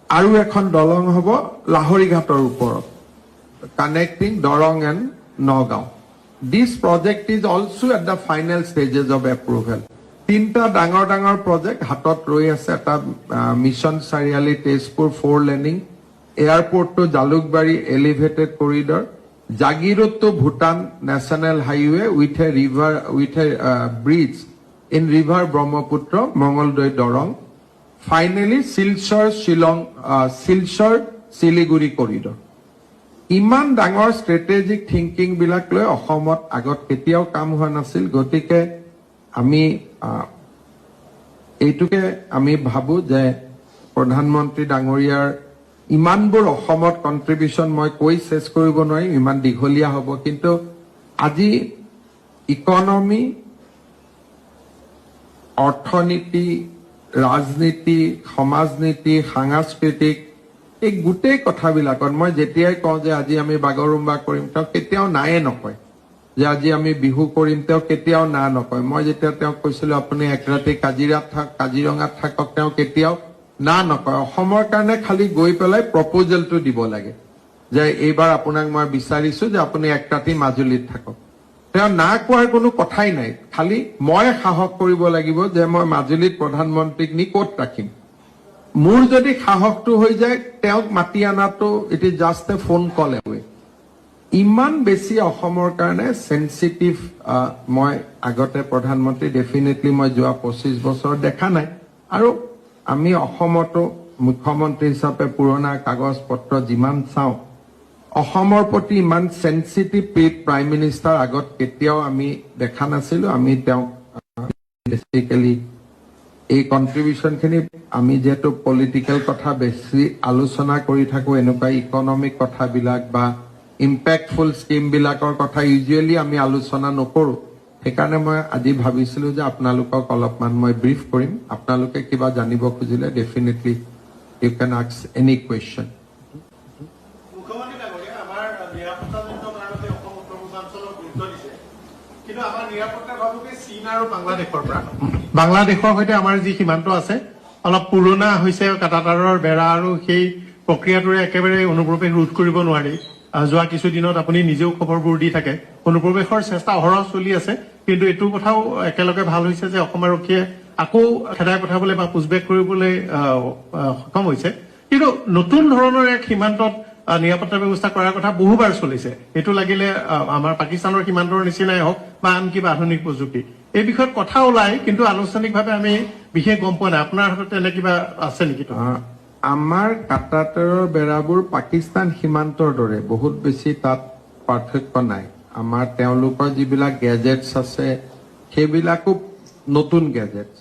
আৰু এখন দলং হ'ব লাহৰীঘাটৰ ওপৰত connecting Darrang and Nagaon This project is also at the final stages of approval. তিনটা ডাঙৰ ডাঙৰ প্ৰজেক্ট হাতত ৰৈ আছে এটা Mission Chariali Tezpur 4 laning airport to Jalukbari elevated corridor Jagiroad to Bhutan national highway with a bridge in river Brahmaputra Mangaldai Darrang finally Silchar Siliguri corridor ইমান ডাঙৰ ষ্ট্ৰেটেজিক থিংকিং বিলাক লৈ অসমত আগত কেতিয়াও কাম হোৱা নাছিল গতিকে আমি এইটোকে আমি ভাবো যে প্ৰধানমন্ত্ৰী ডাঙৰীয়াৰ ইমানবোৰ অসমত কন্ট্ৰিবিউশন মই কৈ শেষ কৰিব নোৱাৰিম ইমান দীঘলীয়া হ'ব কিন্তু আজি ইকনমি অৰ্থনীতি ৰাজনীতি সমাজনীতি সাংস্কৃতিক এই গোটেই কথাবিলাকত মই যেতিয়াই কওঁ যে আজি আমি বাগৰুম্বা কৰিম তেওঁ কেতিয়াও নায়ে নকয় যে আজি আমি বিহু কৰিম তেওঁ কেতিয়াও না নকয় মই যেতিয়া তেওঁক কৈছিলো আপুনি এক ৰাতি কাজিৰঙাত থাকক তেওঁ কেতিয়াও না নকয় অসমৰ কাৰণে খালি গৈ পেলাই প্ৰপ'জেলটো দিব লাগে যে এইবাৰ আপোনাক মই বিচাৰিছো যে আপুনি এক ৰাতি মাজুলীত থাকক তেওঁ না কোৱাৰ কোনো কথাই নাই খালি মই সাহস কৰিব লাগিব যে মই মাজুলীত প্ৰধানমন্ত্ৰীক নি ক'ত ৰাখিম মোৰ যদি সাহসটো হৈ যায় তেওঁক মাতি আনাটো it is just a phone call এৱে ইমান বেছি অসমৰ কাৰণে সেনচিটিভ মই আগতে প্ৰধানমন্ত্ৰী ডেফিনেটলি মই যোৱা 25 বছৰ দেখা নাই আৰু আমি অসমতো মুখ্যমন্ত্ৰী হিচাপে পুৰণা কাগজ পত্ৰ যিমান চাওঁ অসমৰ প্ৰতি ইমান সেনচিটিভ প্ৰাইম মিনিষ্টাৰ আগত কেতিয়াও আমি দেখা নাছিলো আমি তেওঁক বেসিক্যালি এই কন্ট্ৰিবিউশন খিনি আমি যেহেতু পলিটিক্যাল কথা বেছি আলোচনা কৰি থাকো এনেকুৱা ইকনমিক কথাবিলাক বা ইম্পেক্টফুল স্কিম বিলাকৰ কথা ইউজুৱেলি আমি আলোচনা নকৰো সেইকাৰণে মই আজি ভাবিছিলো যে আপোনালোকক অলপমান মই ব্ৰিফ কৰিম আপোনালোকে কিবা জানিব খুজিলে ডেফিনেটলি ইউ কেন আস্ক এনি কোৱেশ্চন মুখ্যমন্ত্ৰী ডাঙৰীয়া আমাৰ নিৰাপত্তাজনিত কাৰণতে অসম উত্তৰ পূৰ্বাঞ্চলক গুৰুত্ব দিছে কিন্তু আমাৰ নিৰাপত্তা ভাবুকে চীন আৰু বাংলাদেশৰ পৰা বাংলাদেশৰ সৈতে আমাৰ যি সীমান্ত আছে অলপ পুৰণা হৈছে কাটাতাৰৰ বেৰা আৰু সেই প্ৰক্ৰিয়াটোৰে একেবাৰে অনুপ্ৰৱেশ ৰোধ কৰিব নোৱাৰি যোৱা কিছুদিনত আপুনি নিজেও খবৰবোৰ দি থাকে অনুপ্ৰৱেশৰ চেষ্টা অহৰহ চলি আছে কিন্তু এইটো কথাও একেলগে ভাল হৈছে যে অসম আৰক্ষীয়ে আকৌ খেদাই পঠাবলৈ বা পুছবেক কৰিবলৈ সক্ষম হৈছে কিন্তু নতুন ধৰণৰ এক সীমান্তত নিৰাপত্তা ব্যৱস্থা কৰাৰ কথা বহুবাৰ চলিছে এইটো লাগিলে আমাৰ পাকিস্তানৰ সীমান্তৰ নিচিনাই হওক বা আন কিবা আধুনিক প্ৰযুক্তি এই বিষয়ত কথা ওলাই কিন্তু আনুষ্ঠানিকভাৱে আমি বিশেষ গম পোৱা নাই আপোনাৰ হাতত এনে কিবা আছে নেকি আমাৰ কাটাতাৰৰ বেৰাবোৰ পাকিস্তান সীমান্তৰ দৰে বহুত বেছি তাত পাৰ্থক্য নাই আমাৰ তেওঁলোকৰ যিবিলাক গেজেটছ আছে সেইবিলাকো নতুন গেজেটছ